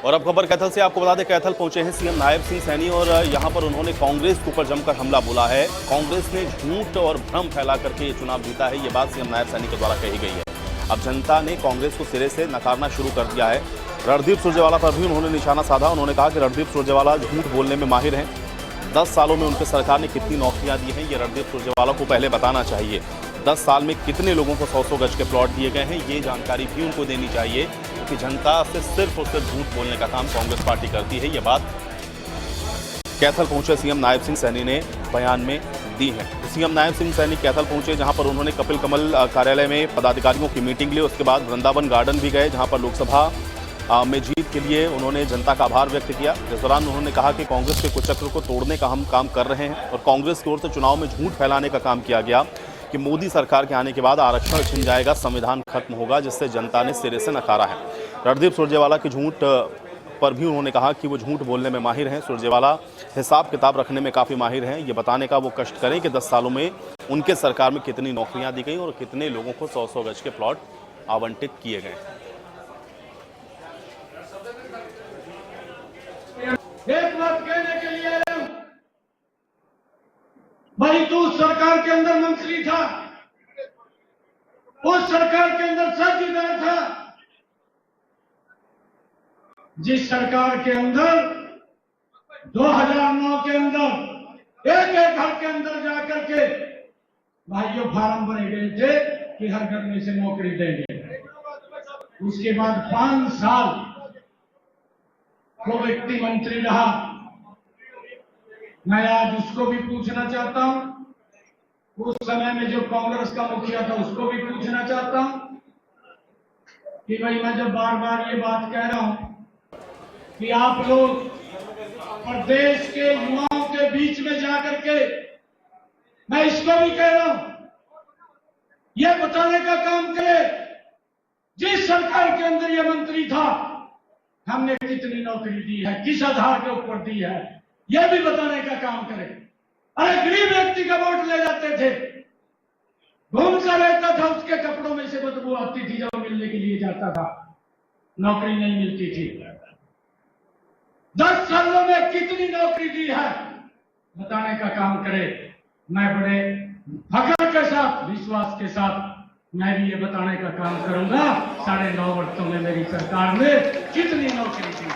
और अब खबर कैथल से। आपको बता दें, कैथल पहुंचे हैं सीएम नायब सिंह सैनी और यहां पर उन्होंने कांग्रेस के ऊपर जमकर हमला बोला है। कांग्रेस ने झूठ और भ्रम फैला करके ये चुनाव जीता है, ये बात सीएम नायब सैनी के द्वारा कही गई है। अब जनता ने कांग्रेस को सिरे से नकारना शुरू कर दिया है। रणदीप सुरजेवाला पर भी उन्होंने निशाना साधा। उन्होंने कहा कि रणदीप सुरजेवाला झूठ बोलने में माहिर हैं। 10 सालों में उनके सरकार ने कितनी नौकरियां दी हैं, ये रणदीप सुरजेवाला को पहले बताना चाहिए। 10 साल में कितने लोगों को 100-100 गज के प्लॉट दिए गए हैं, ये जानकारी भी उनको देनी चाहिए, क्योंकि जनता से सिर्फ और सिर्फ झूठ बोलने का काम कांग्रेस पार्टी करती है। ये बात कैथल पहुंचे सीएम नायब सिंह सैनी ने बयान में दी है। सीएम नायब सिंह सैनी कैथल पहुंचे, जहां पर उन्होंने कपिल कमल कार्यालय में पदाधिकारियों की मीटिंग ली। उसके बाद वृंदावन गार्डन भी गए, जहां पर लोकसभा में जीत के लिए उन्होंने जनता का आभार व्यक्त किया। इस दौरान उन्होंने कहा कि कांग्रेस के कुचक्र को तोड़ने का हम काम कर रहे हैं और कांग्रेस की ओर से चुनाव में झूठ फैलाने का काम किया गया कि मोदी सरकार के आने के बाद आरक्षण छिन जाएगा, संविधान खत्म होगा, जिससे जनता ने सिरे से नकारा है। रणदीप सुरजेवाला के झूठ पर भी उन्होंने कहा कि वो झूठ बोलने में माहिर हैं। सुरजेवाला हिसाब किताब रखने में काफ़ी माहिर हैं। ये बताने का वो कष्ट करें कि 10 सालों में उनके सरकार में कितनी नौकरियां दी गई और कितने लोगों को 100-100 गज के प्लॉट आवंटित किए गए। एक बात कहने के लिए भाई, तू सरकार के अंदर मंत्री था, उस सरकार के अंदर साझेदार था, जिस सरकार के अंदर 2009 के अंदर एक घर के अंदर जाकर के भाइयों फार्म भरे गए थे कि हर घर में से नौकरी देंगे। उसके बाद 5 साल वो व्यक्ति मंत्री रहा। मैं आज उसको भी पूछना चाहता हूं, उस समय में जो कांग्रेस का मुखिया था उसको भी पूछना चाहता हूं कि भाई, मैं जब बार बार ये बात कह रहा हूं कि आप लोग प्रदेश के युवाओं के बीच में जाकर के, मैं इसको भी कह रहा हूं, ये बताने का काम करे जिस सरकार के अंदर ये मंत्री था हमने कितनी नौकरी दी है, किस आधार के ऊपर दी है, यह भी बताने का काम करे। अरे गरीब व्यक्ति का वोट ले जाते थे, घूमता रहता था, उसके कपड़ों में से बदबू आती थी, जब मिलने के लिए जाता था नौकरी नहीं मिलती थी। 10 सालों में कितनी नौकरी दी है बताने का काम करे। मैं बड़े फख्र के साथ, विश्वास के साथ मैं भी ये बताने का काम करूंगा 9.5 वर्षों में मेरी सरकार ने कितनी नौकरी दी।